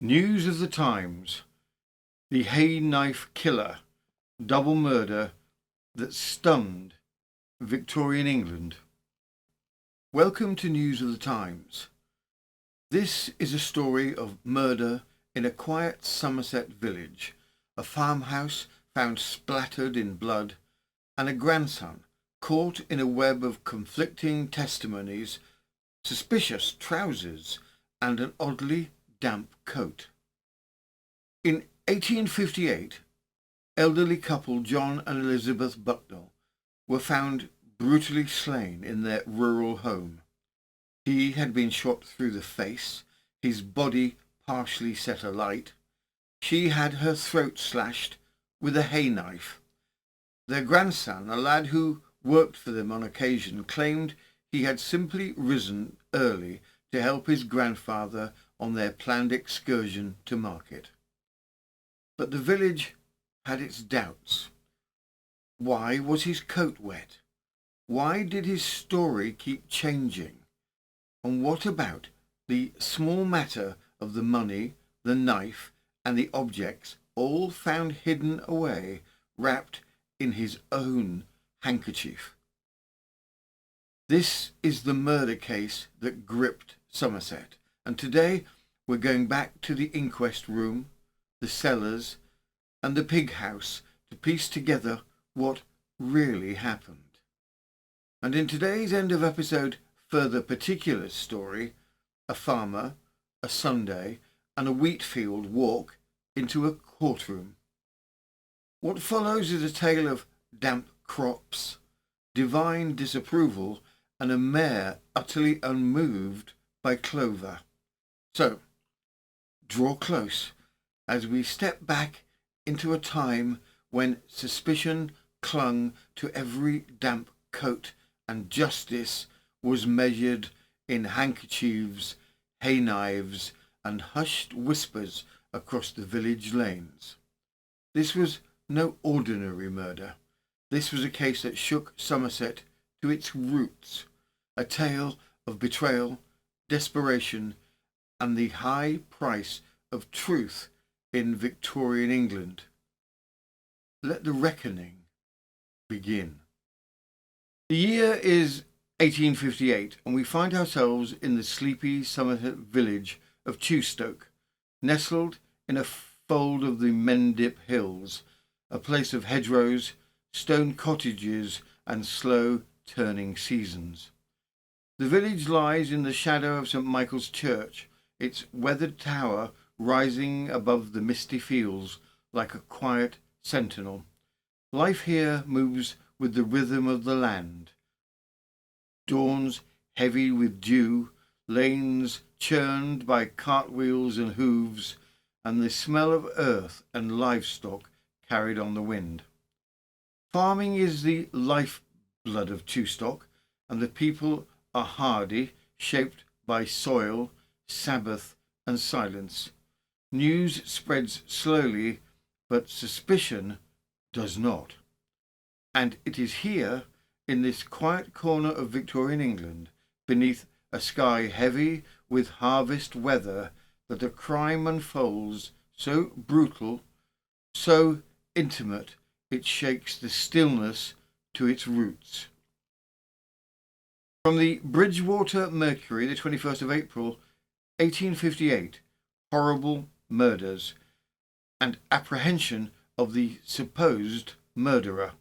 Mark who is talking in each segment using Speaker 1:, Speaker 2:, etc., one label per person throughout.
Speaker 1: News of the times. The hay knife killer. Double murder that stunned Victorian England. Welcome to News of the Times. This is a story of murder in a quiet Somerset village, a farmhouse found splattered in blood, and a grandson caught in a web of conflicting testimonies, suspicious trousers, and an oddly damp coat. In 1858, elderly couple John and Elizabeth Bucknell were found brutally slain in their rural home. He had been shot through the face, his body partially set alight. She had her throat slashed with a hay knife. Their grandson, a lad who worked for them on occasion, claimed he had simply risen early to help his grandfather on their planned excursion to market. But the village had its doubts. Why was his coat wet? Why did his story keep changing? And what about the small matter of the money, the knife, and the objects, all found hidden away, wrapped in his own handkerchief? This is the murder case that gripped Somerset, and today we're going back to the inquest room, the cellars, and the pig house to piece together what really happened. And in today's end of episode further particulars story, a farmer, a Sunday, and a wheat field walk into a courtroom. What follows is a tale of damp crops, divine disapproval, and a mayor utterly unmoved by clover. So, draw close as we step back into a time when suspicion clung to every damp coat and justice was measured in handkerchiefs, hay knives, and hushed whispers across the village lanes. This was no ordinary murder. This was a case that shook Somerset to its roots, a tale of betrayal, desperation, and the high price of truth in Victorian England. Let the reckoning begin. The year is 1858, and we find ourselves in the sleepy Somerset village of Tustto, nestled in a fold of the Mendip Hills, a place of hedgerows, stone cottages, and slow turning seasons. The village lies in the shadow of St. Michael's Church, its weathered tower rising above the misty fields like a quiet sentinel. Life here moves with the rhythm of the land. Dawns heavy with dew, lanes churned by cartwheels and hooves, and the smell of earth and livestock carried on the wind. Farming is the lifeblood of Tustto, and the people are hardy, shaped by soil, Sabbath, and silence. News spreads slowly, but suspicion does not. And it is here, in this quiet corner of Victorian England, beneath a sky heavy with harvest weather, that a crime unfolds, so brutal, so intimate, it shakes the stillness to its roots. From the Bridgewater Mercury, the 21st of April, 1858, horrible murders and apprehension of the supposed murderer.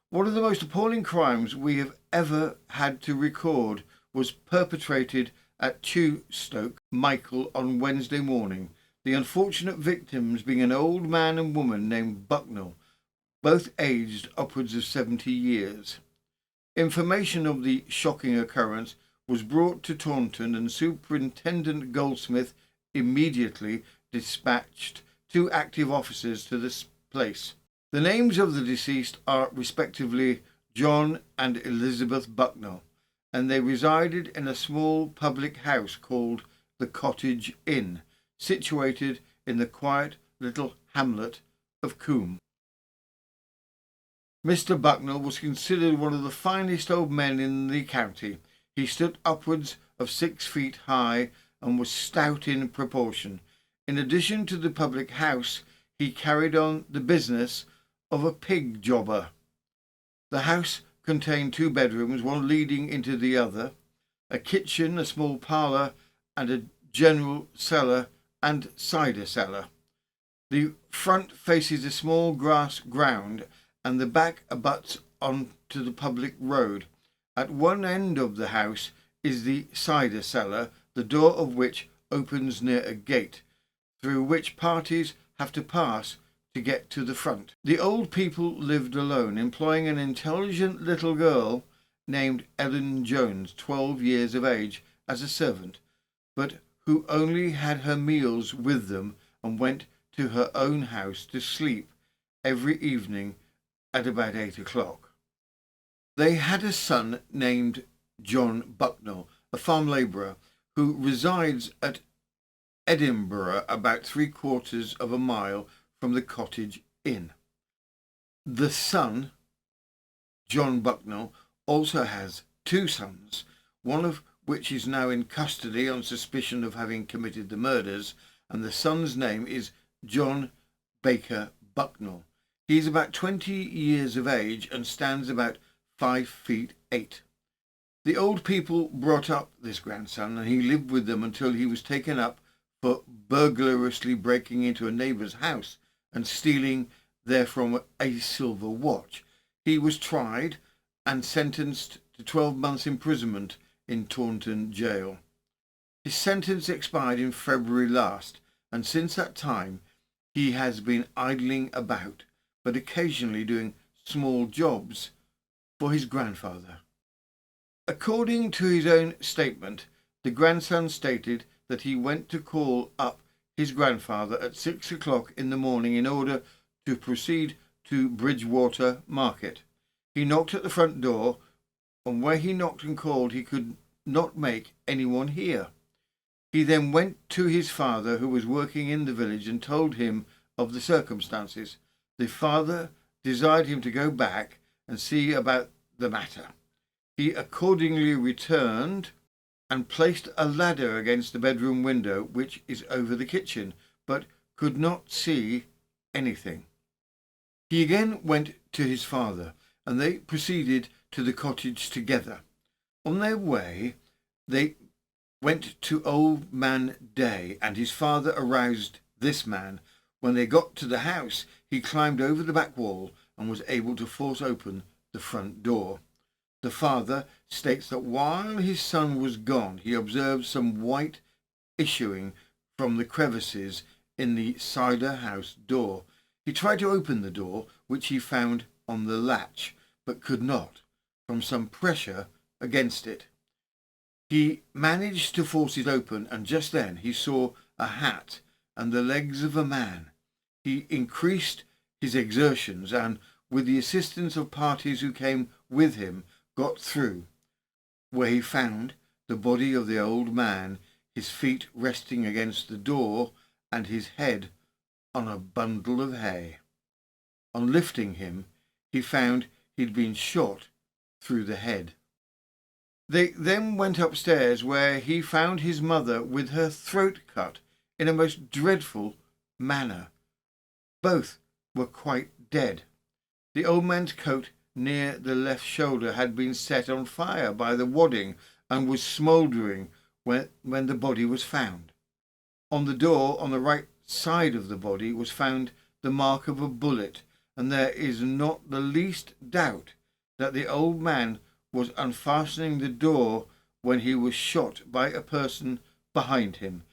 Speaker 1: One of the most appalling crimes we have ever had to record was perpetrated at St. Michael on Wednesday morning, the unfortunate victims being an old man and woman named Bucknall, both aged upwards of 70 years. Information of the shocking occurrence was brought to Taunton, and Superintendent Goldsmith immediately dispatched 2 active officers to this place. The names of the deceased are respectively John and Elizabeth Bucknell, and they resided in a small public house called the Cottage Inn, situated in the quiet little hamlet of Coombe. Mr. Bucknell was considered one of the finest old men in the county. He stood upwards of 6 feet high and was stout in proportion. In addition to the public house, he carried on the business of a pig jobber. The house contained 2 bedrooms, one leading into the other, a kitchen, a small parlour, and a general cellar and cider cellar. The front faces a small grass ground, and the back abuts onto the public road. At one end of the house is the cider cellar, the door of which opens near a gate, through which parties have to pass to get to the front. The old people lived alone, employing an intelligent little girl named Ellen Jones, 12 years of age, as a servant, but who only had her meals with them and went to her own house to sleep every evening at about 8 o'clock. They had a son named John Bucknell, a farm labourer, who resides at Edinburgh, about 3/4 of a mile from the cottage inn. The son, John Bucknell, also has 2 sons, one of which is now in custody on suspicion of having committed the murders, and the son's name is John Baker Bucknell. He is about 20 years of age and stands about 5 feet 8. The old people brought up this grandson, and he lived with them until he was taken up for burglariously breaking into a neighbour's house and stealing therefrom a silver watch. He was tried and sentenced to 12 months' imprisonment in Taunton jail. His sentence expired in February last, and since that time he has been idling about, but occasionally doing small jobs for his grandfather. According to his own statement, the grandson stated that he went to call up his grandfather at 6 o'clock in the morning in order to proceed to Bridgewater Market. He knocked at the front door, and where he knocked and called he could not make anyone hear. He then went to his father, who was working in the village, and told him of the circumstances. The father desired him to go back and see about the matter. He accordingly returned and placed a ladder against the bedroom window, which is over the kitchen, but could not see anything. He again went to his father, and they proceeded to the cottage together. On their way, they went to Old Man Day, and his father aroused this man. When they got to the house, he climbed over the back wall and was able to force open the front door. The father states that while his son was gone, he observed some white issuing from the crevices in the cider house door. He tried to open the door, which he found on the latch, but could not, from some pressure against it. He managed to force it open, and just then he saw a hat and the legs of a man. He increased his exertions, and with the assistance of parties who came with him, got through, where he found the body of the old man, his feet resting against the door and his head on a bundle of hay. On lifting him, he found he'd been shot through the head. They then went upstairs, where he found his mother with her throat cut in a most dreadful manner. Both were quite dead. The old man's coat near the left shoulder had been set on fire by the wadding and was smouldering when the body was found. On the door on the right side of the body was found the mark of a bullet, and there is not the least doubt that the old man was unfastening the door when he was shot by a person behind him.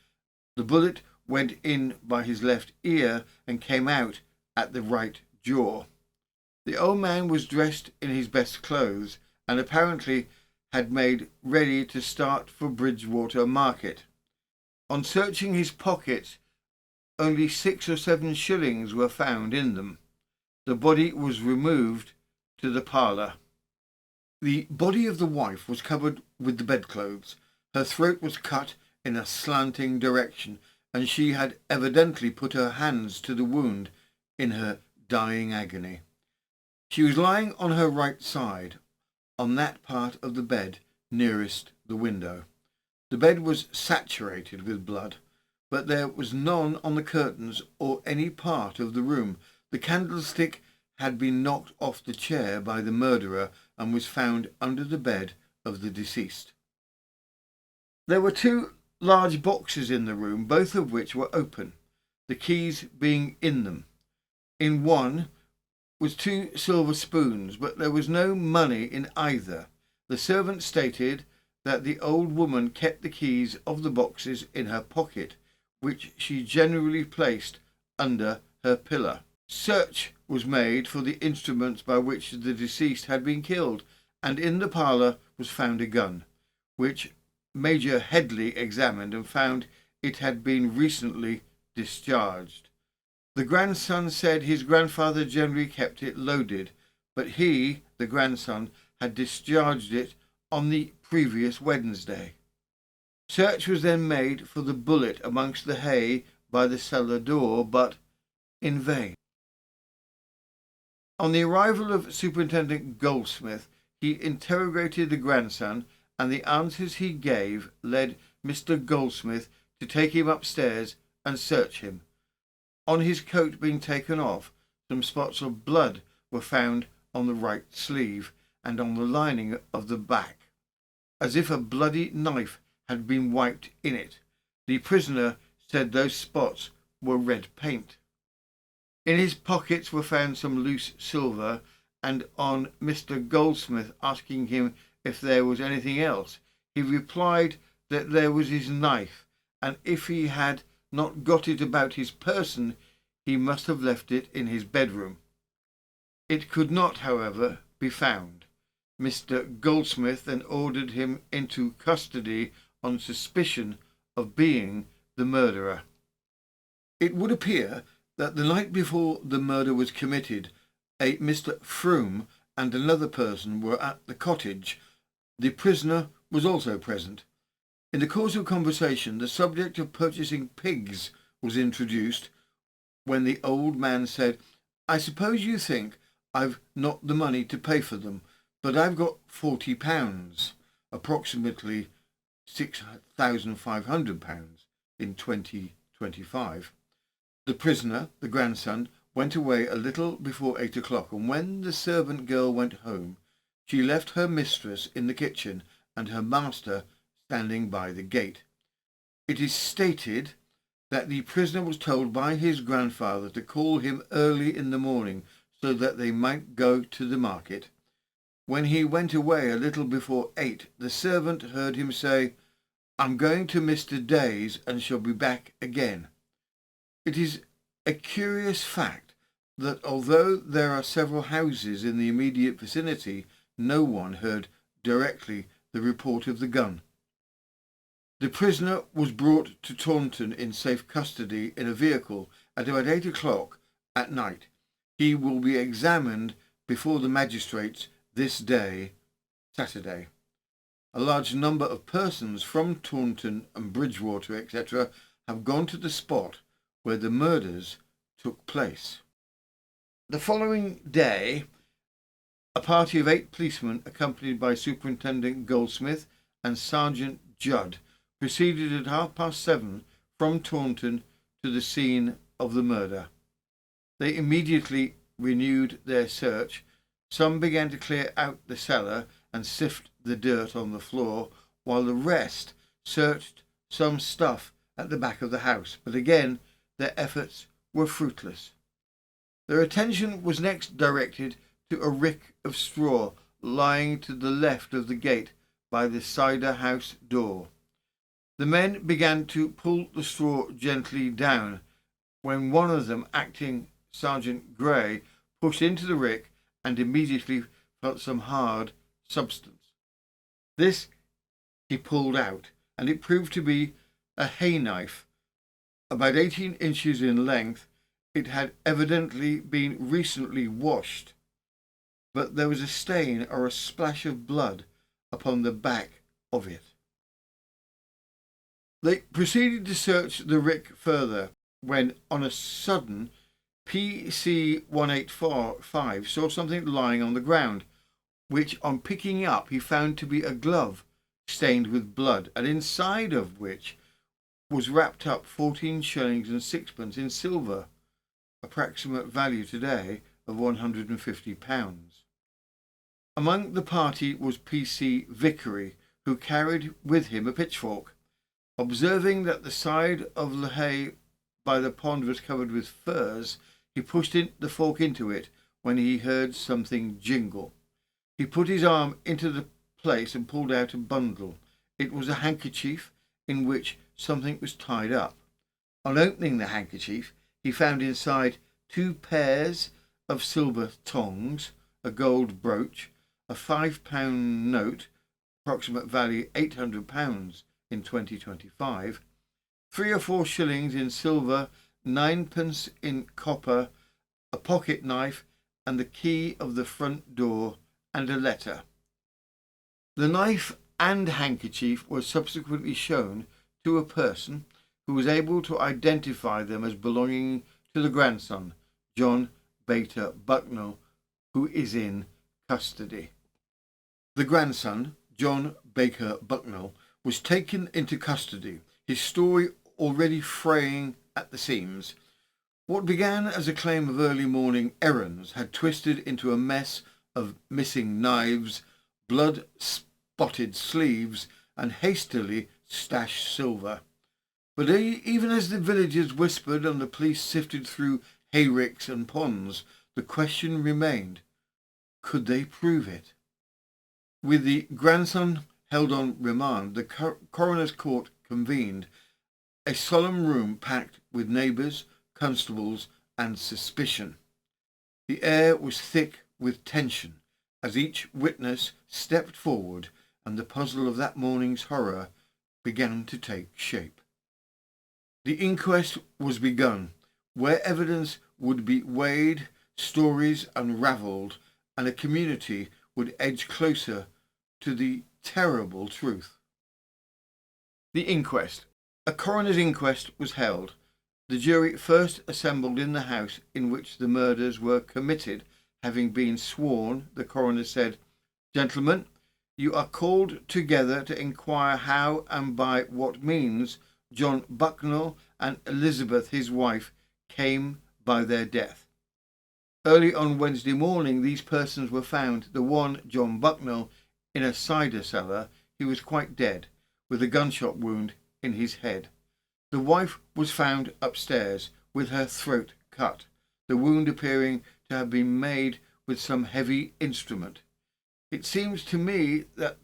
Speaker 1: The bullet went in by his left ear and came out at the right jaw. The old man was dressed in his best clothes and apparently had made ready to start for Bridgewater Market. On searching his pockets, only 6 or 7 shillings were found in them. The body was removed to the parlour. The body of the wife was covered with the bedclothes. Her throat was cut in a slanting direction, and she had evidently put her hands to the wound in her dying agony. She was lying on her right side, on that part of the bed nearest the window. The bed was saturated with blood. but there was none on the curtains or any part of the room. The candlestick had been knocked off the chair by the murderer and was found under the bed of the deceased. There were 2 large boxes in the room, both of which were open, the keys being in them. In one was 2 silver spoons, but there was no money in either. The servant stated that the old woman kept the keys of the boxes in her pocket, which she generally placed under her pillow. Search was made for the instruments by which the deceased had been killed, and in the parlour was found a gun, which Major Headley examined and found it had been recently discharged. The grandson said his grandfather generally kept it loaded, but he, the grandson, had discharged it on the previous Wednesday. Search was then made for the bullet amongst the hay by the cellar door, but in vain. On the arrival of Superintendent Goldsmith, he interrogated the grandson, and the answers he gave led Mr. Goldsmith to take him upstairs and search him. On his coat being taken off, some spots of blood were found on the right sleeve and on the lining of the back, as if a bloody knife had been wiped in it. The prisoner said those spots were red paint. In his pockets were found some loose silver, and on Mr. Goldsmith asking him if there was anything else, he replied that there was his knife, and if he had not got it about his person, he must have left it in his bedroom. It could not, however, be found. Mr. Goldsmith then ordered him into custody on suspicion of being the murderer. It would appear that the night before the murder was committed, a Mr. Froome and another person were at the cottage. The prisoner was also present. In the course of conversation, the subject of purchasing pigs was introduced, when the old man said, "I suppose you think I've not the money to pay for them, but I've got £40, approximately £6,500 in 2025. The prisoner, the grandson, went away a little before 8 o'clock, and when the servant girl went home, she left her mistress in the kitchen and her master standing by the gate. It is stated that the prisoner was told by his grandfather to call him early in the morning so that they might go to the market. When he went away a little before 8, the servant heard him say, "I'm going to Mr. Day's and shall be back again." It is a curious fact that although there are several houses in the immediate vicinity, no one heard directly the report of the gun. The prisoner was brought to Taunton in safe custody in a vehicle at about 8 o'clock at night. He will be examined before the magistrates this day, Saturday. A large number of persons from Taunton and Bridgewater, etc., have gone to the spot where the murders took place. The following day, a party of 8 policemen, accompanied by Superintendent Goldsmith and Sergeant Judd, proceeded at 7:30 from Taunton to the scene of the murder. They immediately renewed their search. Some began to clear out the cellar and sift the dirt on the floor, while the rest searched some stuff at the back of the house, but again their efforts were fruitless. Their attention was next directed to a rick of straw lying to the left of the gate by the cider house door. The men began to pull the straw gently down, when one of them, acting Sergeant Grey, pushed into the rick and immediately felt some hard substance. This he pulled out, and it proved to be a hay knife. About 18 inches in length, it had evidently been recently washed, but there was a stain or a splash of blood upon the back of it. They proceeded to search the rick further, when on a sudden PC 185 saw something lying on the ground, which on picking up he found to be a glove stained with blood, and inside of which was wrapped up 14 shillings and sixpence in silver, approximate value today of £150. Among the party was P.C. Vickery, who carried with him a pitchfork. Observing that the side of the hay by the pond was covered with furze, he pushed the fork into it when he heard something jingle. He put his arm into the place and pulled out a bundle. It was a handkerchief in which something was tied up. On opening the handkerchief, he found inside 2 pairs of silver tongs, a gold brooch, a £5 note, approximate value £800 in 2025, 3 or 4 shillings in silver, 9pence in copper, a pocket knife, and the key of the front door, and a letter. The knife and handkerchief were subsequently shown to a person who was able to identify them as belonging to the grandson, John Baker Bucknell, who is in custody. The grandson, John Baker Bucknell, was taken into custody, his story already fraying at the seams. What began as a claim of early morning errands had twisted into a mess of missing knives, blood-spotted sleeves, and hastily stashed silver. But even as the villagers whispered and the police sifted through hayricks and ponds, the question remained, could they prove it? With the grandson held on remand, the coroner's court convened, a solemn room packed with neighbours, constables, and suspicion. The air was thick with tension as each witness stepped forward, and the puzzle of that morning's horror began to take shape. The inquest was begun, where evidence would be weighed, stories unravelled, and a community would edge closer to the terrible truth. The inquest. A coroner's inquest was held. The jury first assembled in the house in which the murders were committed. Having been sworn, the coroner said, "Gentlemen, you are called together to inquire how and by what means John Bucknall and Elizabeth, his wife, came by their death. Early on Wednesday morning, these persons were found, the one, John Bucknall, in a cider cellar. He was quite dead, with a gunshot wound in his head. The wife was found upstairs, with her throat cut, the wound appearing to have been made with some heavy instrument. It seems to me that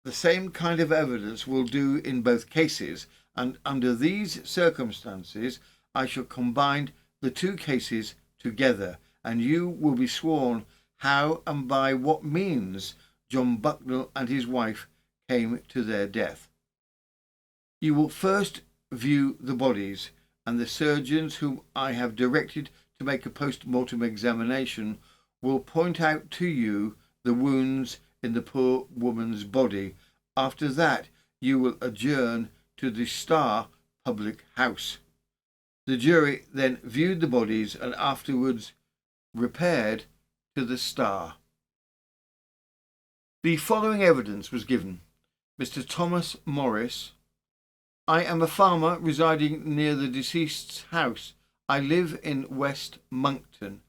Speaker 1: the same kind of evidence will do in both cases, and under these circumstances I shall combine the 2 cases together, and you will be sworn how and by what means John Bucknall and his wife came to their death. You will first view the bodies, and the surgeons whom I have directed to make a post-mortem examination will point out to you the wounds in the poor woman's body. After that, you will adjourn to the Star public house." The jury then viewed the bodies and afterwards repaired to the Star. The following evidence was given. Mr. Thomas Morris: "I am a farmer residing near the deceased's house. I live in West Monkton.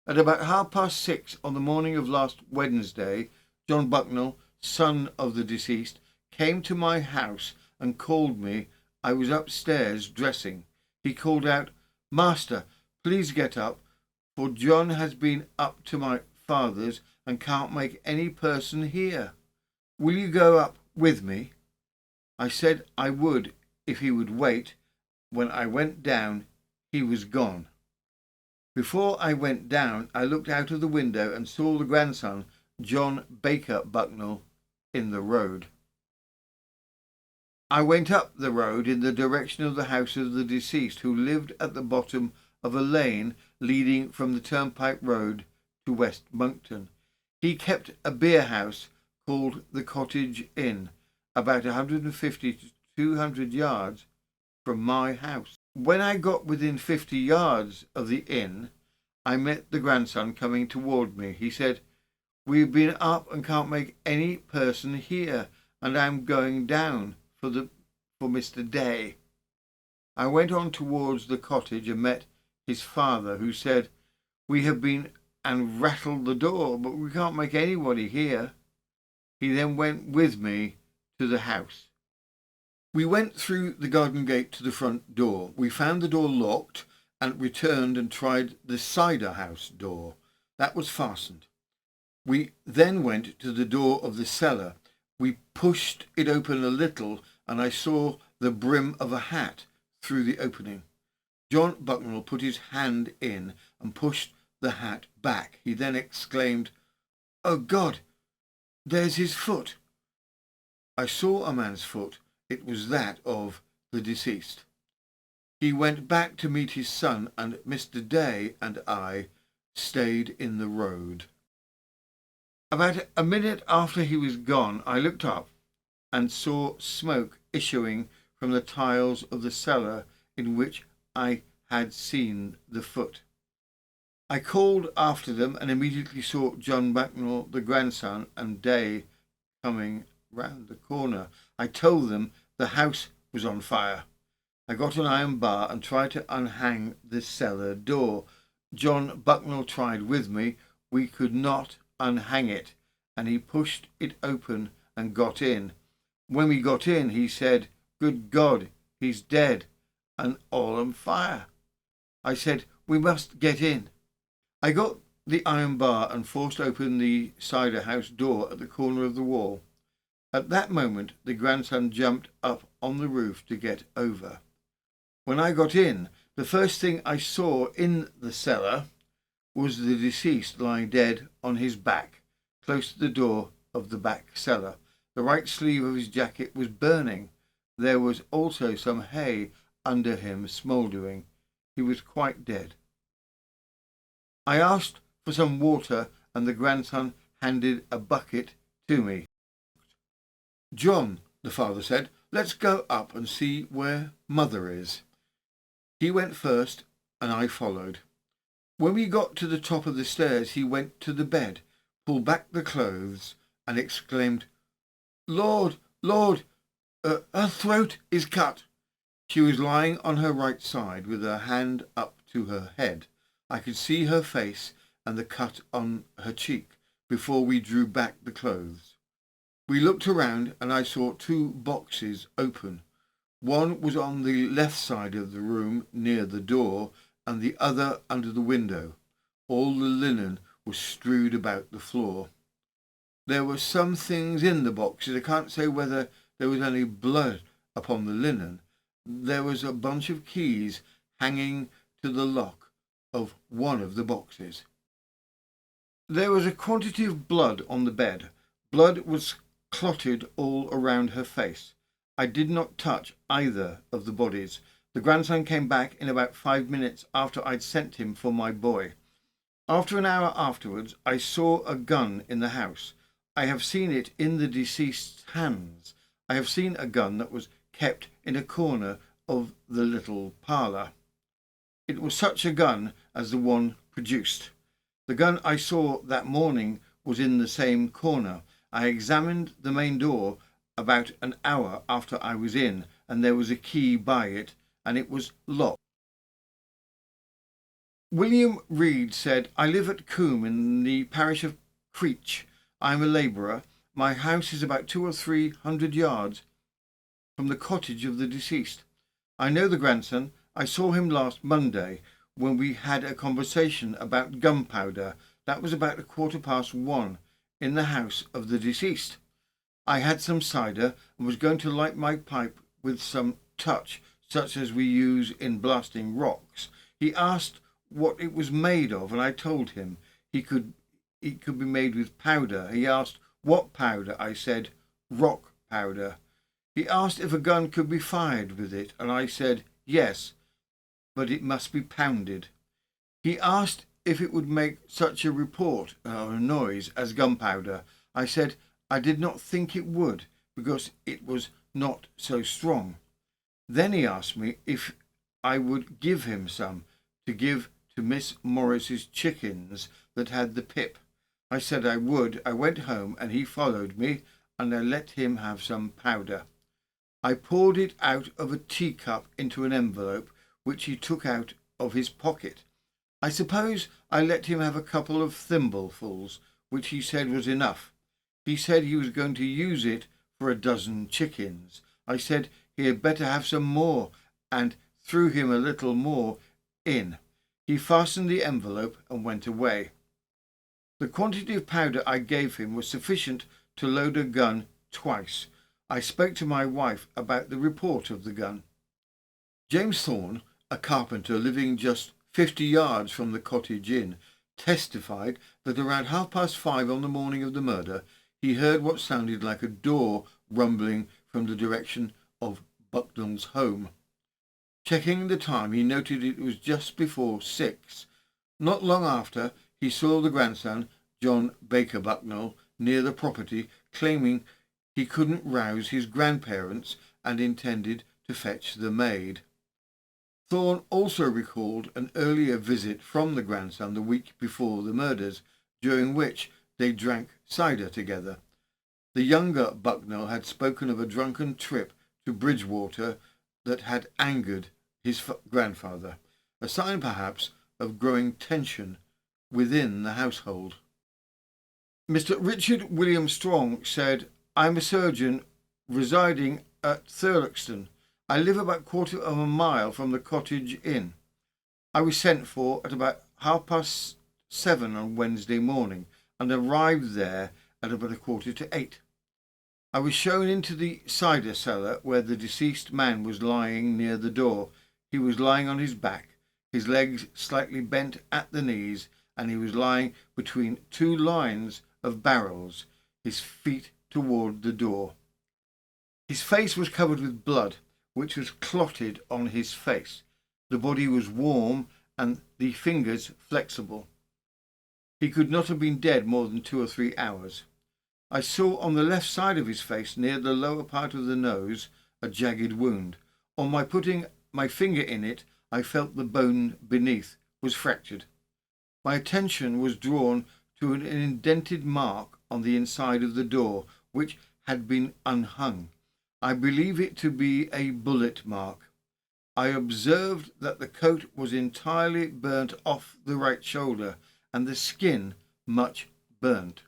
Speaker 1: At about 6:30 on the morning of last Wednesday, John Bucknall, son of the deceased, came to my house and called me. I was upstairs dressing. He called out, 'Master, please get up, for John has been up to my father's and can't make any person hear. Will you go up with me?' I said I would if he would wait. When I went down, he was gone. Before I went down, I looked out of the window and saw the grandson, John Baker Bucknell, in the road. I went up the road in the direction of the house of the deceased, who lived at the bottom of a lane leading from the turnpike road to West Monkton. He kept a beer house called the Cottage Inn, about 150 to 200 yards from my house. When I got within 50 yards of the inn, I met the grandson coming toward me. He said, 'We've been up and can't make any person hear, and I'm going down for Mr. Day.' I went on towards the cottage and met his father, who said, "We have been and rattled the door, but we can't make anybody hear." He then went with me to the house. We went through the garden gate to the front door. We found the door locked and returned and tried the cider house door. That was fastened. We then went to the door of the cellar. We pushed it open a little and I saw the brim of a hat through the opening. John Bucknell put his hand in and pushed the hat back. He then exclaimed, "Oh God, there's his foot." I saw a man's foot. It was that of the deceased. He went back to meet his son, and Mr. Day and I stayed in the road. About a minute after he was gone, I looked up and saw smoke issuing from the tiles of the cellar in which I had seen the foot. I called after them and immediately saw John Bucknell, the grandson, and Day coming round the corner. I told them the house was on fire. I got an iron bar and tried to unhang the cellar door. John Bucknell tried with me. We could not unhang it, and he pushed it open and got in. When we got in, he said, "Good God, he's dead and all on fire." I said, "We must get in." I got the iron bar and forced open the cider house door at the corner of the wall. At that moment, the grandson jumped up on the roof to get over. When I got in, the first thing I saw in the cellar was the deceased lying dead on his back, close to the door of the back cellar. The right sleeve of his jacket was burning. There was also some hay under him smouldering. He was quite dead. I asked for some water, and the grandson handed a bucket to me. "John," the father said, "let's go up and see where Mother is." He went first, and I followed. When we got to the top of the stairs, he went to the bed, pulled back the clothes, and exclaimed, "Lord, Lord, her throat is cut." She was lying on her right side with her hand up to her head. I could see her face and the cut on her cheek before we drew back the clothes. We looked around and I saw two boxes open. One was on the left side of the room near the door and the other under the window. All the linen was strewed about the floor. There were some things in the boxes. I can't say whether there was any blood upon the linen. There was a bunch of keys hanging to the lock of one of the boxes. There was a quantity of blood on the bed. Blood was clotted all around her face. I did not touch either of the bodies. The grandson came back in about 5 minutes after I'd sent him for my boy. After an hour afterwards, I saw a gun in the house. I have seen it in the deceased's hands. I have seen a gun that was kept in a corner of the little parlour. It was such a gun as the one produced. The gun I saw that morning was in the same corner. I examined the main door about an hour after I was in, and there was a key by it, and it was locked. William Reed said, "I live at Coombe in the parish of Creech. I am a labourer. My house is about 200 or 300 yards from the cottage of the deceased. I know the grandson. I saw him last Monday when we had a conversation about gunpowder. That was about 1:15 in the house of the deceased. I had some cider and was going to light my pipe with some touch, such as we use in blasting rocks. He asked what it was made of, and I told him it could be made with powder. He asked what powder. I said rock powder. He asked if a gun could be fired with it, and I said yes, but it must be pounded. He asked if it would make such a report or a noise as gunpowder. I said I did not think it would, because it was not so strong. Then he asked me if I would give him some to give to Miss Morris's chickens that had the pip. I said I would. I went home and he followed me, and I let him have some powder. I poured it out of a teacup into an envelope which he took out of his pocket. I suppose I let him have a couple of thimblefuls, which he said was enough. He said he was going to use it for a dozen chickens. I said he had better have some more, and threw him a little more in. He fastened the envelope and went away. The quantity of powder I gave him was sufficient to load a gun twice. I spoke to my wife about the report of the gun. James Thorne, a carpenter living just 50 yards from the cottage inn, testified that around 5:30 on the morning of the murder he heard what sounded like a door rumbling from the direction of Bucknall's home. Checking the time, he noted it was just before 6. Not long after, he saw the grandson, John Baker Bucknell, near the property, claiming he couldn't rouse his grandparents and intended to fetch the maid. Thorne also recalled an earlier visit from the grandson the week before the murders, during which they drank cider together. The younger Bucknell had spoken of a drunken trip to Bridgewater that had angered his grandfather, a sign perhaps of growing tension within the household. Mr. Richard William Strong said, "I'm a surgeon residing at Thurloxton. I live about a quarter of a mile from the cottage inn. I was sent for at about 7:30 on Wednesday morning and arrived there at about 7:45. I was shown into the cider cellar where the deceased man was lying near the door. He was lying on his back, his legs slightly bent at the knees, and he was lying between two lines of barrels, his feet toward the door. His face was covered with blood, which was clotted on his face. The body was warm and the fingers flexible. He could not have been dead more than 2 or 3 hours. I saw on the left side of his face, near the lower part of the nose, a jagged wound. On my putting my finger in it, I felt the bone beneath was fractured. My attention was drawn to an indented mark on the inside of the door, which had been unhung. I believe it to be a bullet mark. I observed that the coat was entirely burnt off the right shoulder, and the skin much burnt.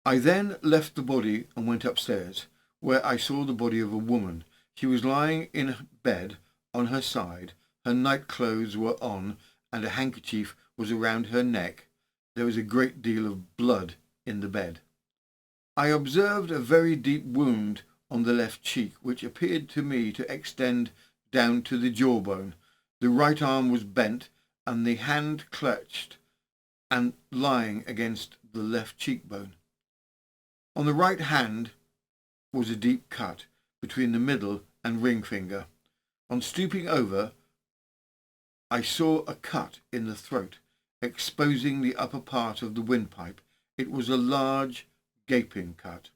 Speaker 1: I then left the body and went upstairs, where I saw the body of a woman. She was lying in bed on her side. Her night clothes were on, and a handkerchief was around her neck. There was a great deal of blood in the bed. I observed a very deep wound on the left cheek, which appeared to me to extend down to the jawbone. The right arm was bent, and the hand clutched and lying against the left cheekbone. On the right hand was a deep cut between the middle and ring finger. On stooping over, I saw a cut in the throat, exposing the upper part of the windpipe. It was a large, gaping cut.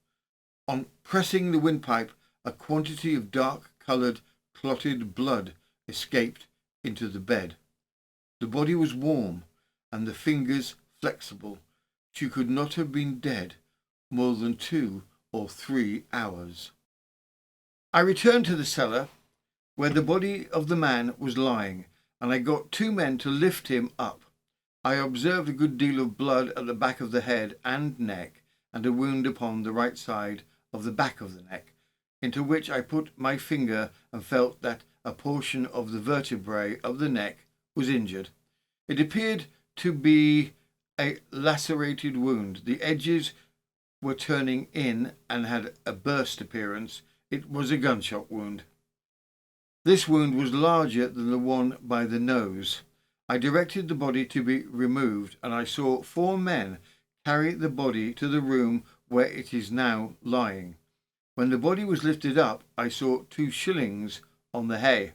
Speaker 1: On pressing the windpipe, a quantity of dark-coloured, clotted blood escaped into the bed. The body was warm, and the fingers flexible. She could not have been dead more than 2 or 3 hours. I returned to the cellar, where the body of the man was lying, and I got 2 men to lift him up. I observed a good deal of blood at the back of the head and neck, and a wound upon the right side of the back of the neck, into which I put my finger and felt that a portion of the vertebrae of the neck was injured. It appeared to be a lacerated wound. The edges were turning in and had a burst appearance. It was a gunshot wound. This wound was larger than the one by the nose. I directed the body to be removed, and I saw 4 men carry the body to the room where it is now lying. When the body was lifted up, I saw 2 shillings on the hay.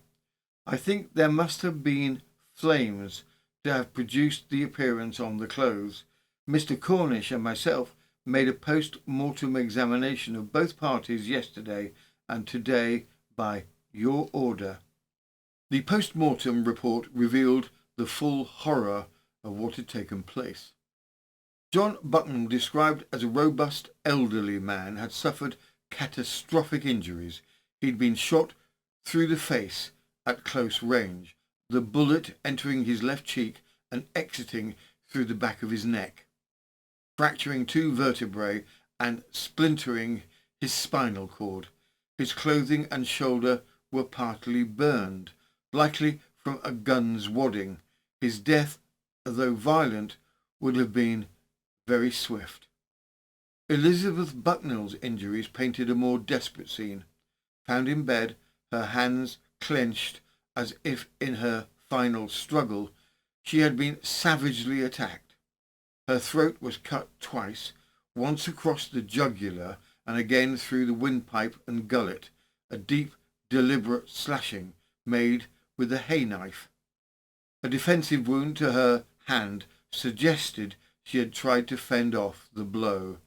Speaker 1: I think there must have been flames to have produced the appearance on the clothes. Mr. Cornish and myself made a post-mortem examination of both parties yesterday and today by your order. The post-mortem report revealed the full horror of what had taken place. John Bucknell, described as a robust elderly man, had suffered catastrophic injuries. He'd been shot through the face at close range, the bullet entering his left cheek and exiting through the back of his neck, fracturing 2 vertebrae and splintering his spinal cord. His clothing and shoulder were partly burned, likely from a gun's wadding. His death, though violent, would have been very swift. Elizabeth Bucknell's injuries painted a more desperate scene. Found in bed, her hands clenched as if in her final struggle, she had been savagely attacked. Her throat was cut twice, once across the jugular and again through the windpipe and gullet, a deep, deliberate slashing made with a hay knife. A defensive wound to her hand suggested she had tried to fend off the blow.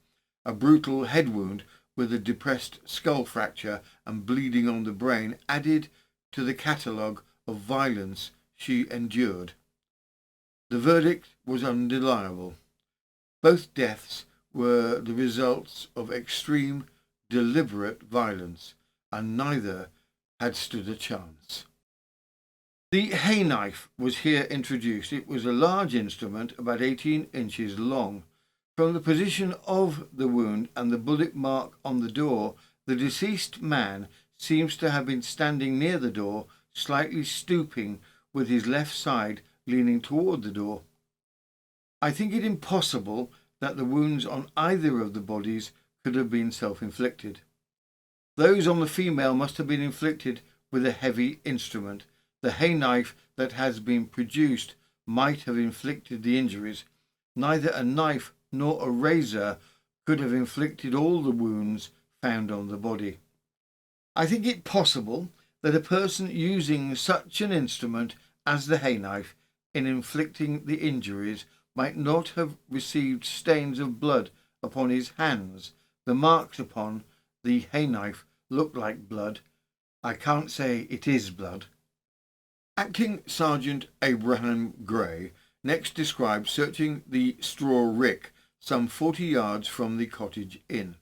Speaker 1: A brutal head wound with a depressed skull fracture and bleeding on the brain added to the catalogue of violence she endured. The verdict was undeniable. Both deaths were the results of extreme, deliberate violence, and neither had stood a chance. The hay knife was here introduced. It was a large instrument, about 18 inches long. From the position of the wound and the bullet mark on the door, the deceased man seems to have been standing near the door, slightly stooping, with his left side leaning toward the door. I think it impossible that the wounds on either of the bodies could have been self-inflicted. Those on the female must have been inflicted with a heavy instrument. The hay knife that has been produced might have inflicted the injuries. Neither a knife nor a razor could have inflicted all the wounds found on the body. I think it possible that a person using such an instrument as the hay knife in inflicting the injuries might not have received stains of blood upon his hands. The marks upon the hay knife look like blood. I can't say it is blood. Acting Sergeant Abraham Gray next described searching the straw rick some 40 yards from the cottage inn,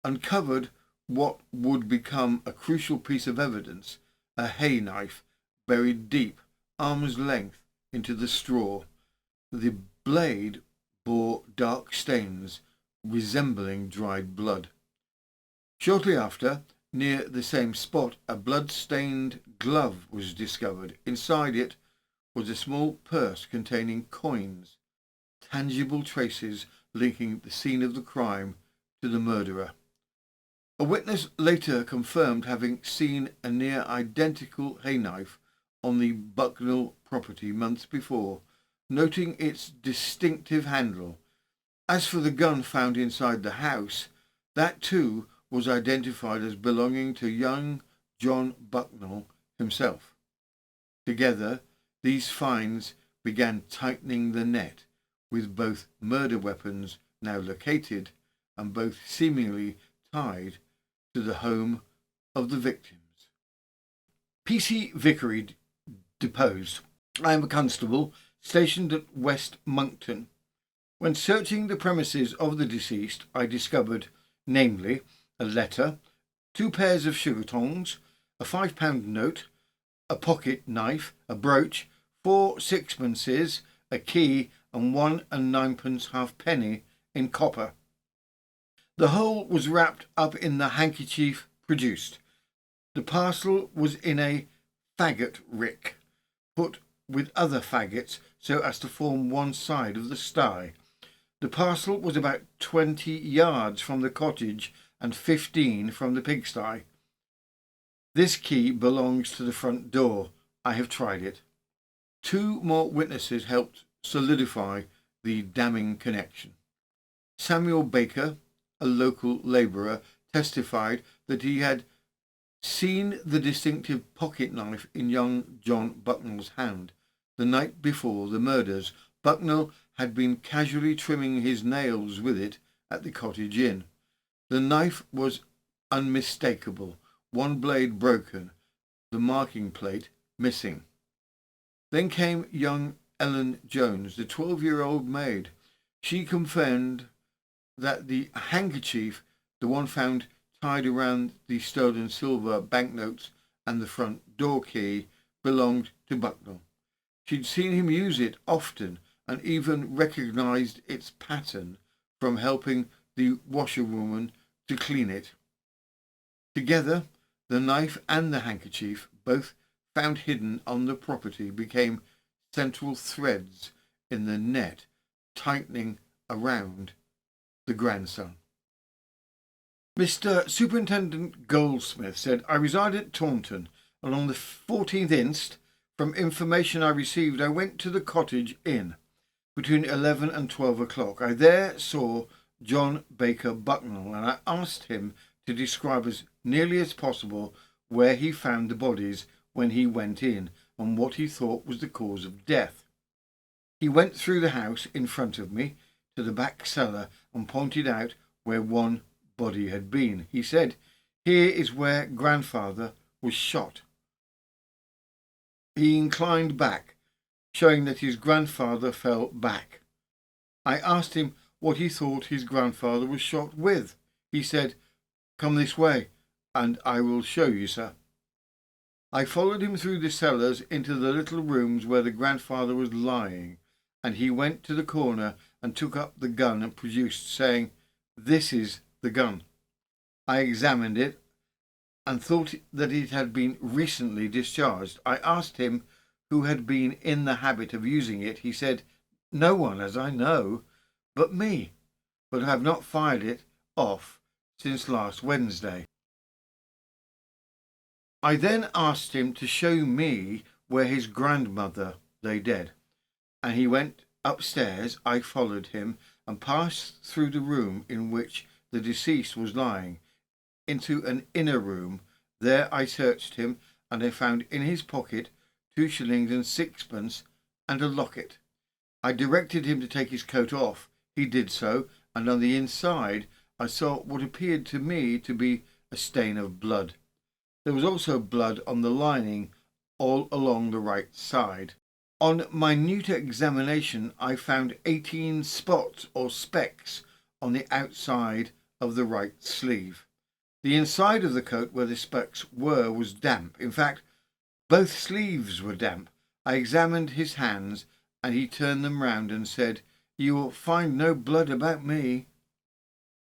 Speaker 1: uncovered what would become a crucial piece of evidence, a hay knife buried deep, arm's length, into the straw. The blade bore dark stains resembling dried blood. Shortly after, near the same spot, a blood-stained glove was discovered. Inside it was a small purse containing coins, tangible traces linking the scene of the crime to the murderer. A witness later confirmed having seen a near identical hay knife on the Bucknall property months before, noting its distinctive handle. As for the gun found inside the house, that too was identified as belonging to young John Bucknall himself. Together, these finds began tightening the net, with both murder weapons now located and both seemingly tied to the home of the victims. P.C. Vickery deposed. I am a constable stationed at West Monkton. When searching the premises of the deceased, I discovered, namely, a letter, 2 pairs of sugar tongs, a £5 note, a pocket knife, a brooch, 4 sixpences, a key, and 1 9 halfpenny in copper. The whole was wrapped up in the handkerchief produced. The parcel was in a faggot rick, put with other faggots so as to form one side of the sty. The parcel was about 20 yards from the cottage and 15 from the pigsty. This key belongs to the front door. I have tried it. 2 more witnesses helped solidify the damning connection. Samuel Baker, a local labourer, testified that he had seen the distinctive pocket knife in young John Bucknall's hand the night before the murders. Bucknall had been casually trimming his nails with it at the cottage inn. The knife was unmistakable, one blade broken, the marking plate missing. Then came young Ellen Jones, the 12-year-old maid. She confirmed that the handkerchief, the one found tied around the stolen silver banknotes and the front door key belonged to Bucknall. She'd seen him use it often and even recognised its pattern from helping the washerwoman to clean it. Together, the knife and the handkerchief, both found hidden on the property, became central threads in the net tightening around the grandson. Mr. Superintendent Goldsmith said, I reside at Taunton, and on the 14th inst, from information I received, I went to the Cottage Inn between 11 and 12 o'clock. I there saw John Baker Bucknell, and I asked him to describe as nearly as possible where he found the bodies when he went in and what he thought was the cause of death. He went through the house in front of me to the back cellar and pointed out where one body had been. He said, here is where grandfather was shot. He inclined back, showing that his grandfather fell back. I asked him what he thought his grandfather was shot with. He said, come this way, and I will show you, sir. I followed him through the cellars into the little rooms where the grandfather was lying, and he went to the corner and took up the gun and produced, saying, this is the gun. I examined it and thought that it had been recently discharged. I asked him who had been in the habit of using it. He said, no one, as I know, but me, but I have not fired it off since last Wednesday. I then asked him to show me where his grandmother lay dead, and he went upstairs. I followed him and passed through the room in which the deceased was lying into an inner room. There I searched him, and I found in his pocket 2 shillings and 6pence and a locket. I directed him to take his coat off. He did so, and on the inside I saw what appeared to me to be a stain of blood. There was also blood on the lining all along the right side. On minute examination I found 18 spots or specks on the outside of the right sleeve. The inside of the coat where the specks were was damp. In fact, both sleeves were damp. I examined his hands, and he turned them round and said, you will find no blood about me.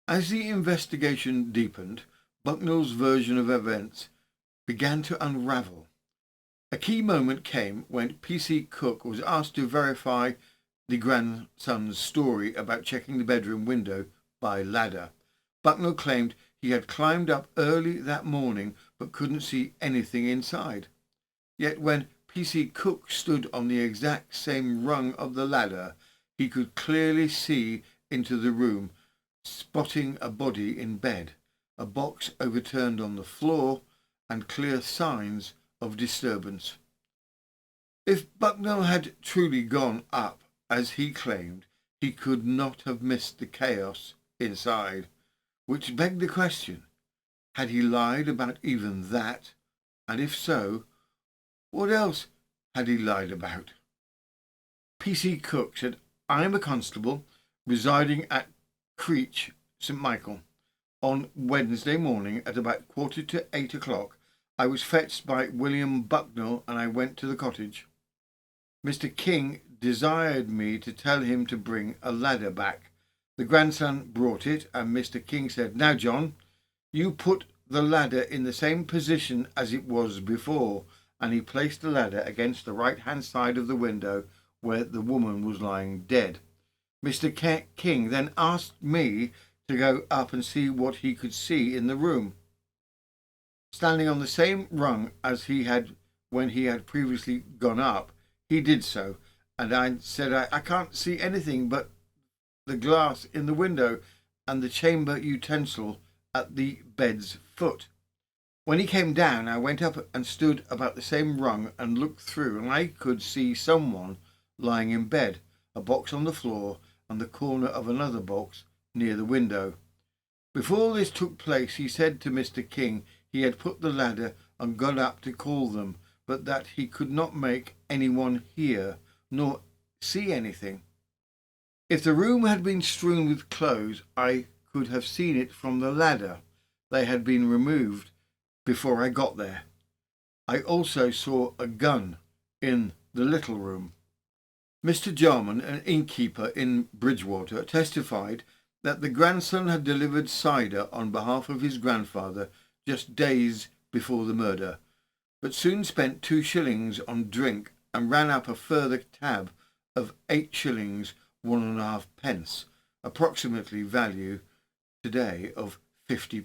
Speaker 1: As the investigation deepened, Bucknall's version of events began to unravel. A key moment came when P.C. Cook was asked to verify the grandson's story about checking the bedroom window by ladder. Bucknall claimed he had climbed up early that morning but couldn't see anything inside. Yet when P.C. Cook stood on the exact same rung of the ladder, he could clearly see into the room, spotting a body in bed, a box overturned on the floor, and clear signs of disturbance. If Bucknall had truly gone up, as he claimed, he could not have missed the chaos inside, which begged the question, had he lied about even that? And if so, what else had he lied about? P.C. Cook said, I am a constable residing at Creech, St. Michael. On Wednesday morning at about 7:45 o'clock, I was fetched by William Bucknall and I went to the cottage. Mr. King desired me to tell him to bring a ladder back. The grandson brought it, and Mr. King said, now, John, you put the ladder in the same position as it was before, and he placed the ladder against the right-hand side of the window where the woman was lying dead. Mr. King then asked me to go up and see what he could see in the room. Standing on the same rung as he had when he had previously gone up, he did so, and I said, I can't see anything but the glass in the window and the chamber utensil at the bed's foot. When he came down, I went up and stood about the same rung and looked through, and I could see someone lying in bed, a box on the floor, and the corner of another box near the window. Before this took place, he said to Mr. King he had put the ladder and gone up to call them, but that he could not make anyone hear nor see anything. If the room had been strewn with clothes, I could have seen it from the ladder. they had been removed before I got there. I also saw a gun in the little room. Mr. Jarman, an innkeeper in Bridgewater, testified that the grandson had delivered cider on behalf of his grandfather just days before the murder, but soon spent 2 shillings on drink and ran up a further tab of 8 shillings 1.5 pence, approximately value today of £50.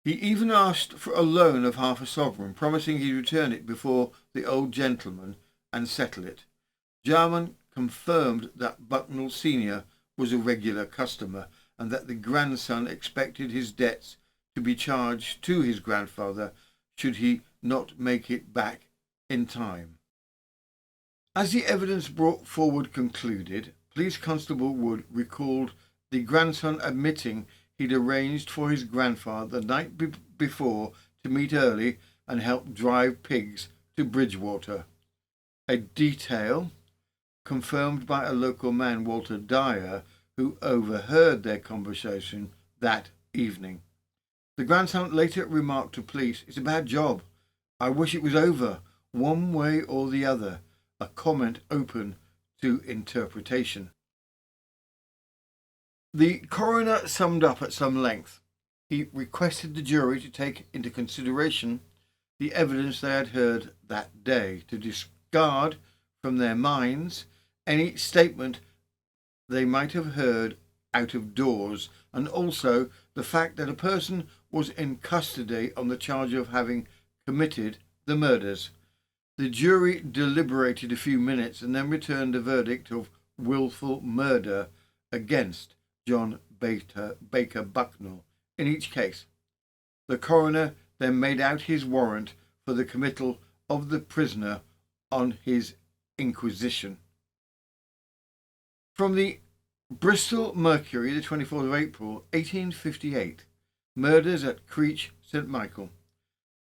Speaker 1: He even asked for a loan of half a sovereign, promising he'd return it before the old gentleman and settle it. Jarman confirmed that Bucknall Senior was a regular customer and that the grandson expected his debts to be charged to his grandfather should he not make it back in time. As the evidence brought forward concluded, Police Constable Wood recalled the grandson admitting he'd arranged for his grandfather the night before to meet early and help drive pigs to Bridgewater, a detail confirmed by a local man, Walter Dyer, who overheard their conversation that evening. The grandson later remarked to police, "It's a bad job. I wish it was over, one way or the other," a comment open to interpretation. The coroner summed up at some length. He requested the jury to take into consideration the evidence they had heard that day, to discard from their minds any statement they might have heard out of doors, and also the fact that a person was in custody on the charge of having committed the murders. The jury deliberated a few minutes and then returned a verdict of willful murder against John Baker Bucknell in each case. The coroner then made out his warrant for the committal of the prisoner on his inquisition. From the Bristol Mercury, the 24th of April, 1858, murders at Creech, St. Michael.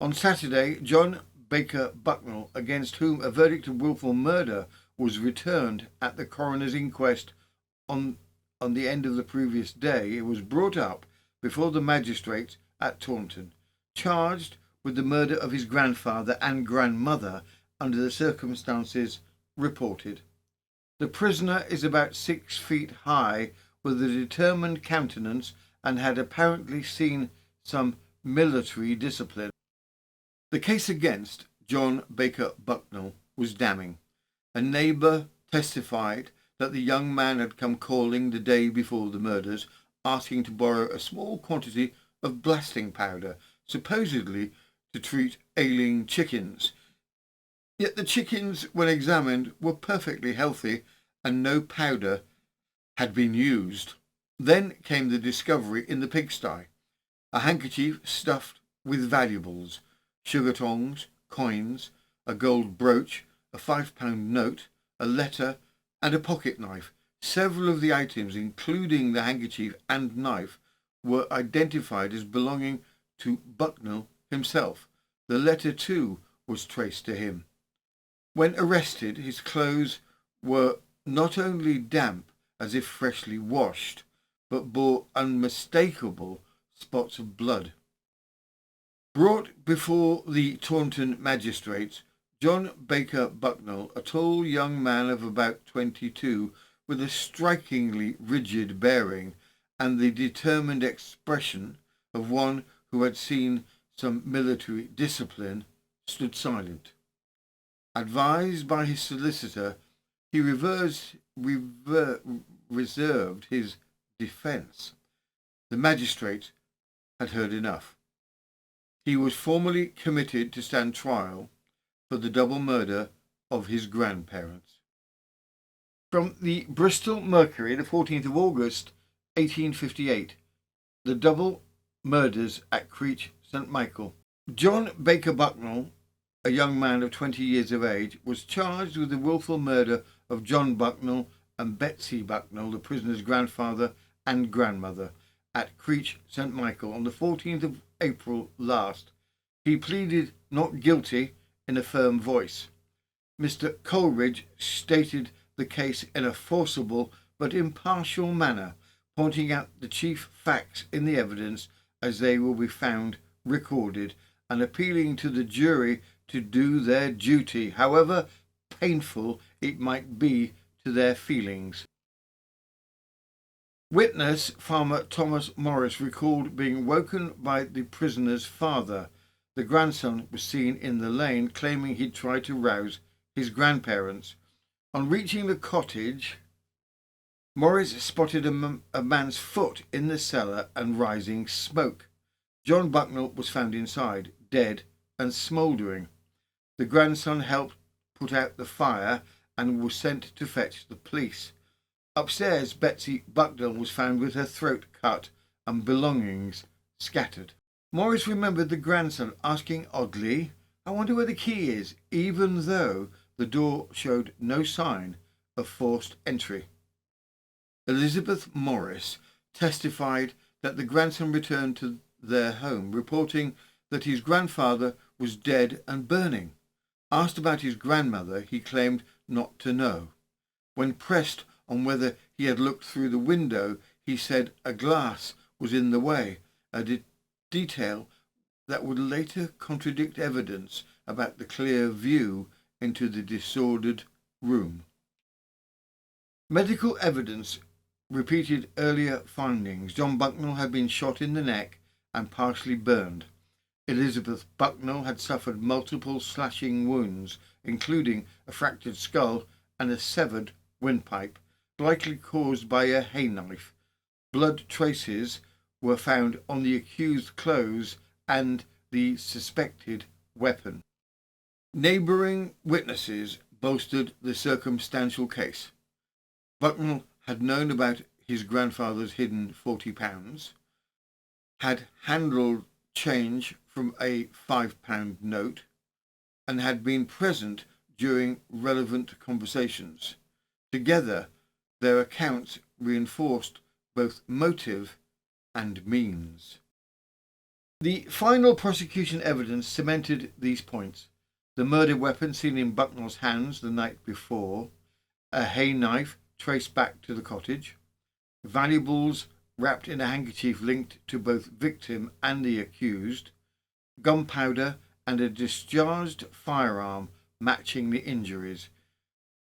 Speaker 1: On Saturday, John Baker Bucknell, against whom a verdict of wilful murder was returned at the coroner's inquest on the end of the previous day, was brought up before the magistrate at Taunton, charged with the murder of his grandfather and grandmother under the circumstances reported. The prisoner is about 6 feet high, with a determined countenance, and had apparently seen some military discipline. The case against John Baker Bucknell was damning. A neighbour testified that the young man had come calling the day before the murders, asking to borrow a small quantity of blasting powder, supposedly to treat ailing chickens. Yet the chickens, when examined, were perfectly healthy and no powder had been used. Then came the discovery in the pigsty: a handkerchief stuffed with valuables, sugar tongs, coins, a gold brooch, a £5 note, a letter, and a pocket knife. Several of the items, including the handkerchief and knife, were identified as belonging to Bucknell himself. The letter, too, was traced to him. When arrested, his clothes were not only damp, as if freshly washed, but bore unmistakable spots of blood. Brought before the Taunton magistrates, John Baker Bucknell, a tall young man of about 22, with a strikingly rigid bearing and the determined expression of one who had seen some military discipline, stood silent. Advised by his solicitor, he reserved his defence. The magistrate had heard enough. He was formally committed to stand trial for the double murder of his grandparents. From the Bristol Mercury, the 14th of August, 1858, the double murders at Creech, St. Michael. John Baker Bucknell, a young man of 20 years of age, was charged with the wilful murder of John Bucknell and Betsy Bucknell, the prisoner's grandfather and grandmother, at Creech, St. Michael on the 14th of April last. He pleaded not guilty in a firm voice. Mr. Coleridge stated the case in a forcible but impartial manner, pointing out the chief facts in the evidence as they will be found recorded, and appealing to the jury to do their duty, however painful it might be to their feelings. Witness Farmer Thomas Morris recalled being woken by the prisoner's father. The grandson was seen in the lane, claiming he'd tried to rouse his grandparents. On reaching the cottage, Morris spotted a man's foot in the cellar and rising smoke. John Bucknell was found inside, dead and smouldering. The grandson helped put out the fire and was sent to fetch the police. Upstairs, Betsy Bucknell was found with her throat cut and belongings scattered. Morris remembered the grandson asking oddly, "I wonder where the key is," even though the door showed no sign of forced entry. Elizabeth Morris testified that the grandson returned to their home, reporting that his grandfather was dead and burning. Asked about his grandmother, he claimed not to know. When pressed on whether he had looked through the window, he said a glass was in the way, a detail that would later contradict evidence about the clear view into the disordered room. Medical evidence repeated earlier findings. John Bucknell had been shot in the neck and partially burned. Elizabeth Bucknell had suffered multiple slashing wounds, including a fractured skull and a severed windpipe, likely caused by a hay knife. Blood traces were found on the accused's clothes and the suspected weapon. Neighbouring witnesses bolstered the circumstantial case. Bucknell had known about his grandfather's hidden £40, had handled change from a £5 note, and had been present during relevant conversations. Together, their accounts reinforced both motive and means. The final prosecution evidence cemented these points. The murder weapon seen in Bucknell's hands the night before, a hay knife traced back to the cottage, valuables wrapped in a handkerchief linked to both victim and the accused, gunpowder and a discharged firearm matching the injuries.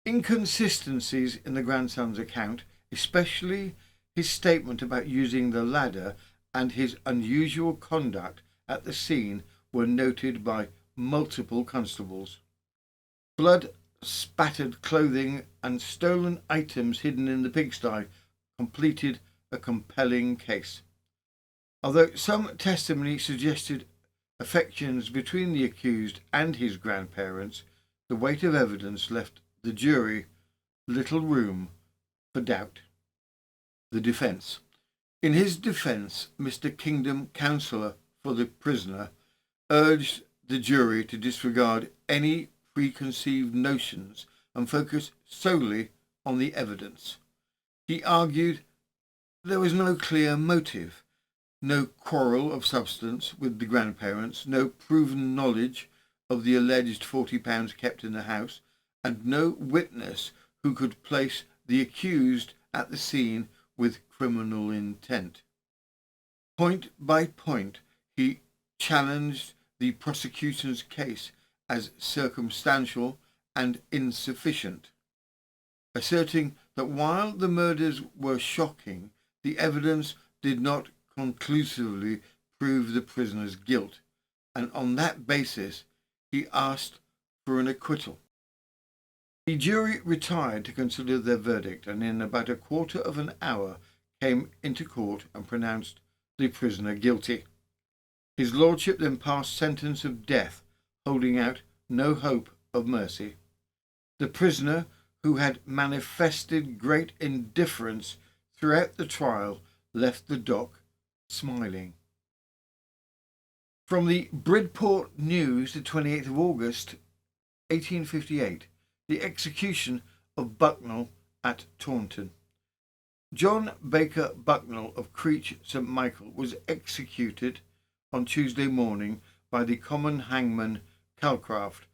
Speaker 1: Inconsistencies in the grandson's account, especially his statement about using the ladder and his unusual conduct at the scene, were noted by multiple constables. Blood spattered clothing and stolen items hidden in the pigsty completed a compelling case. Although some testimony suggested affections between the accused and his grandparents, the weight of evidence left the jury little room for doubt. The defence. In his defence, Mr. Kingdom, counsellor for the prisoner, urged the jury to disregard any preconceived notions and focus solely on the evidence. He argued there was no clear motive, no quarrel of substance with the grandparents, no proven knowledge of the alleged £40 kept in the house, and no witness who could place the accused at the scene with criminal intent. Point by point, he challenged the prosecution's case as circumstantial and insufficient, asserting that while the murders were shocking, the evidence did not conclusively prove the prisoner's guilt, and on that basis he asked for an acquittal. The jury retired to consider their verdict, and in about a quarter of an hour came into court and pronounced the prisoner guilty. His lordship then passed sentence of death, holding out no hope of mercy. The prisoner, who had manifested great indifference throughout the trial, left the dock smiling. From the Bridport News, the 28th of August, 1858, the execution of Bucknell at Taunton. John Baker Bucknell of Creech St. Michael was executed on Tuesday morning by the common hangman Calcraft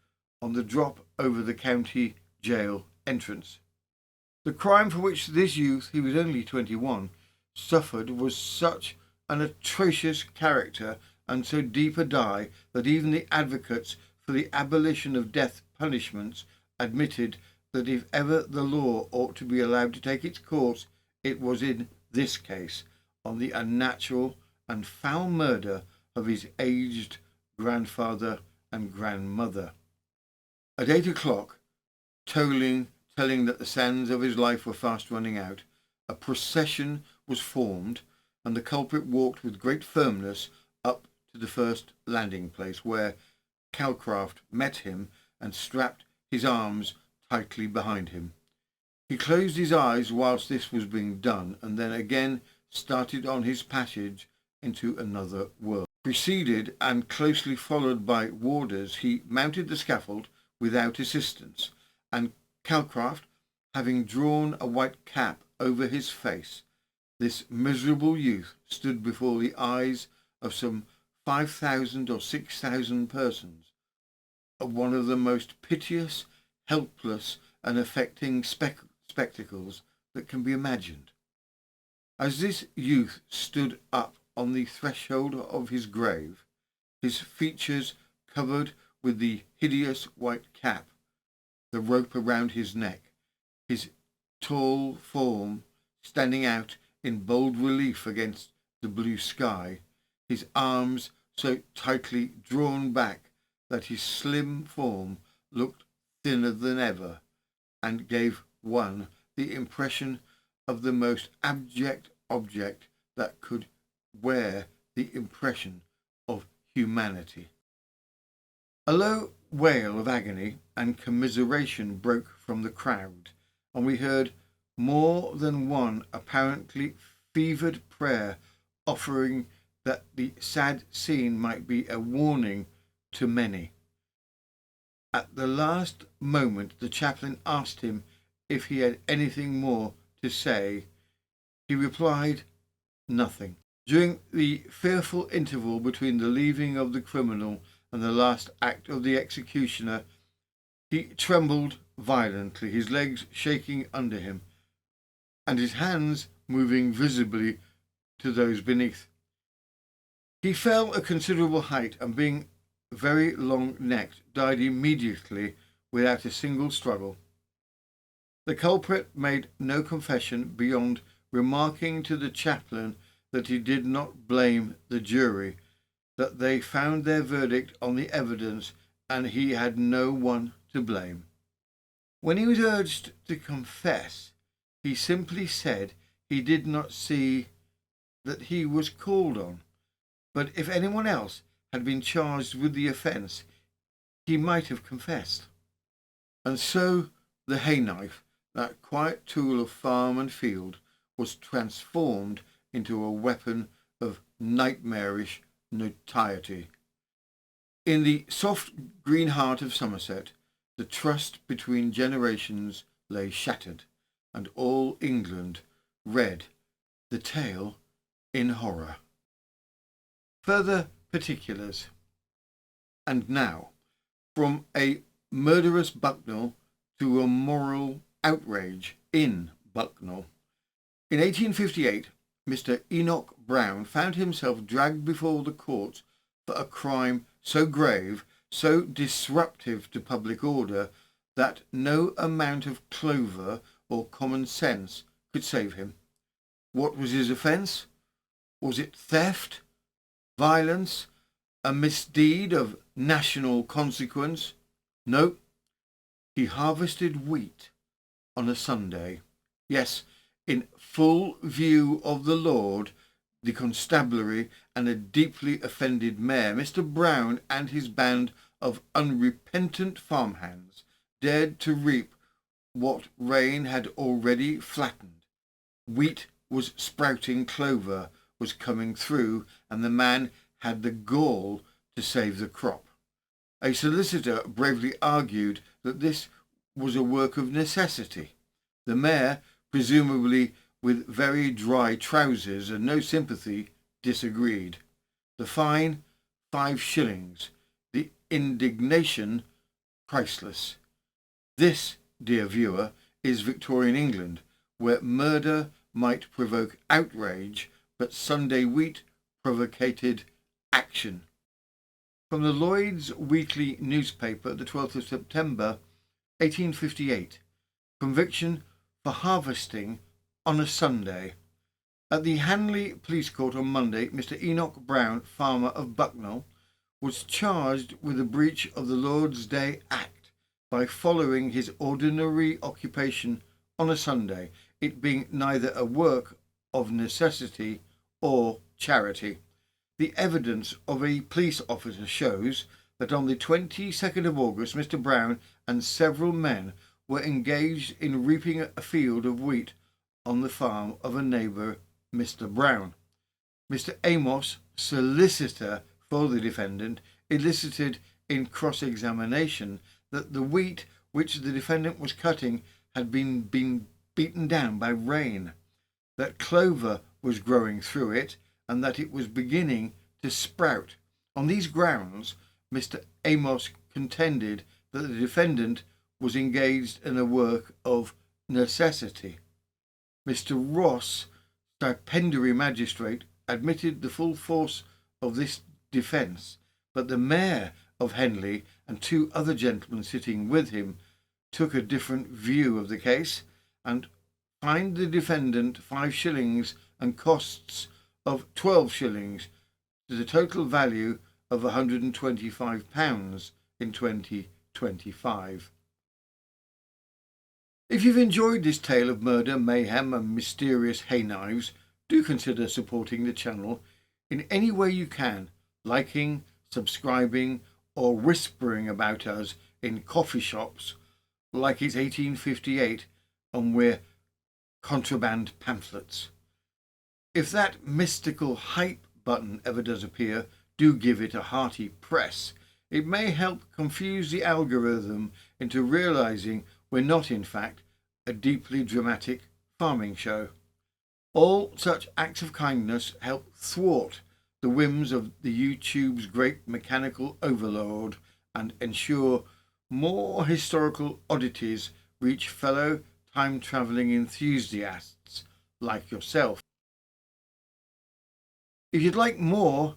Speaker 1: on the drop over the county jail entrance. The crime for which this youth, he was only 21, suffered was such an atrocious character and so deep a dye that even the advocates for the abolition of death punishments admitted that if ever the law ought to be allowed to take its course, it was in this case, on the unnatural and foul murder of his aged grandfather and grandmother. At 8 o'clock, telling that the sands of his life were fast running out, a procession was formed, and the culprit walked with great firmness up to the first landing place, where Calcraft met him and strapped his arms tightly behind him. He closed his eyes whilst this was being done, and then again started on his passage into another world. Preceded and closely followed by warders, he mounted the scaffold without assistance, and Calcraft, having drawn a white cap over his face, this miserable youth stood before the eyes of some 5,000 or 6,000 persons, one of the most piteous, helpless, and affecting spectacles that can be imagined. As this youth stood up on the threshold of his grave, his features covered with the hideous white cap, the rope around his neck, his tall form standing out in bold relief against the blue sky, his arms so tightly drawn back that his slim form looked thinner than ever, and gave one the impression of the most abject object that could wear the impression of humanity. A low wail of agony and commiseration broke from the crowd, and we heard more than one apparently fevered prayer offering that the sad scene might be a warning to many. At the last moment the chaplain asked him if he had anything more to say. He replied, nothing. During the fearful interval between the leaving of the criminal and the last act of the executioner, he trembled violently, his legs shaking under him, and his hands moving visibly to those beneath. He fell a considerable height, and being very long-necked, died immediately without a single struggle. The culprit made no confession beyond remarking to the chaplain that he did not blame the jury, that they found their verdict on the evidence and he had no one to blame. When he was urged to confess, he simply said he did not see that he was called on, but if anyone else had been charged with the offence, he might have confessed. And so the hay knife, that quiet tool of farm and field, was transformed into a weapon of nightmarish notoriety. In the soft green heart of Somerset, the trust between generations lay shattered, and all England read the tale in horror. Further particulars. And now, from a murderous Bucknall to a moral outrage in Bucknall. In 1858, Mr. Enoch Brown found himself dragged before the courts for a crime so grave, so disruptive to public order, that no amount of clover or common sense could save him. What was his offence? Was it theft, violence, a misdeed of national consequence? No, he harvested wheat on a Sunday. Yes, in full view of the Lord, the constabulary, and a deeply offended mayor, Mr. Brown and his band of unrepentant farmhands dared to reap what rain had already flattened. Wheat was sprouting, clover was coming through, and the man had the gall to save the crop. A solicitor bravely argued that this was a work of necessity. The mayor, presumably with very dry trousers and no sympathy, disagreed. The fine, 5 shillings. The indignation, priceless. This, dear viewer, is Victorian England, where murder might provoke outrage, but Sunday wheat provocated action. From the Lloyd's Weekly newspaper, the 12th of September, 1858. Conviction for harvesting on a Sunday. At the Hanley Police Court on Monday, Mr. Enoch Brown, farmer of Bucknall, was charged with a breach of the Lord's Day Act by following his ordinary occupation on a Sunday, it being neither a work of necessity or charity. The evidence of a police officer shows that on the 22nd of August, Mr. Brown and several men were engaged in reaping a field of wheat on the farm of a neighbour, Mr. Brown. Mr. Amos, solicitor for the defendant, elicited in cross-examination that the wheat which the defendant was cutting had been beaten down by rain, that clover was growing through it, and that it was beginning to sprout. On these grounds, Mr. Amos contended that the defendant was engaged in a work of necessity. Mr. Ross, stipendiary magistrate, admitted the full force of this defence, but the mayor of Henley and two other gentlemen sitting with him took a different view of the case and fined the defendant 5 shillings and costs of 12 shillings to the total value of £125 in 2025. If you've enjoyed this tale of murder, mayhem and mysterious hay knives, do consider supporting the channel in any way you can, liking, subscribing or whispering about us in coffee shops like it's 1858 and we're contraband pamphlets. If that mystical hype button ever does appear, do give it a hearty press. It may help confuse the algorithm into realising we're not, in fact, a deeply dramatic farming show. All such acts of kindness help thwart the whims of the YouTube's great mechanical overlord and ensure more historical oddities reach fellow time-travelling enthusiasts like yourself. If you'd like more,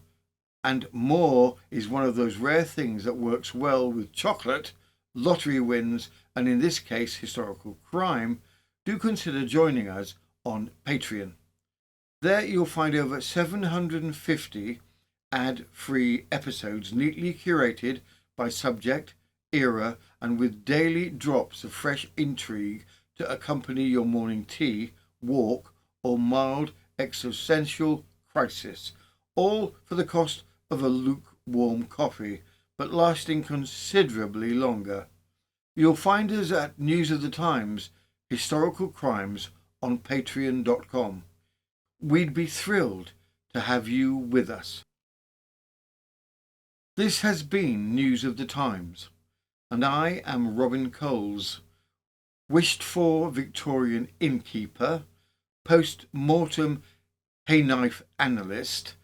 Speaker 1: and more is one of those rare things that works well with chocolate, lottery wins, and in this case historical crime, do consider joining us on Patreon. There you'll find over 750 ad-free episodes neatly curated by subject, era, and with daily drops of fresh intrigue to accompany your morning tea, walk, or mild existential crisis, all for the cost of a lukewarm coffee, but lasting considerably longer. You'll find us at News of the Times, Historical Crimes on patreon.com. We'd be thrilled to have you with us. This has been News of the Times, and I am Robin Coles, wished-for Victorian innkeeper, post-mortem hay-knife analyst,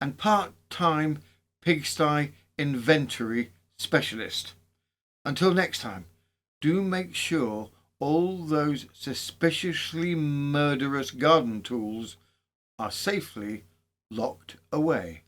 Speaker 1: and part-time pigsty inventory specialist. Until next time, do make sure all those suspiciously murderous garden tools are safely locked away.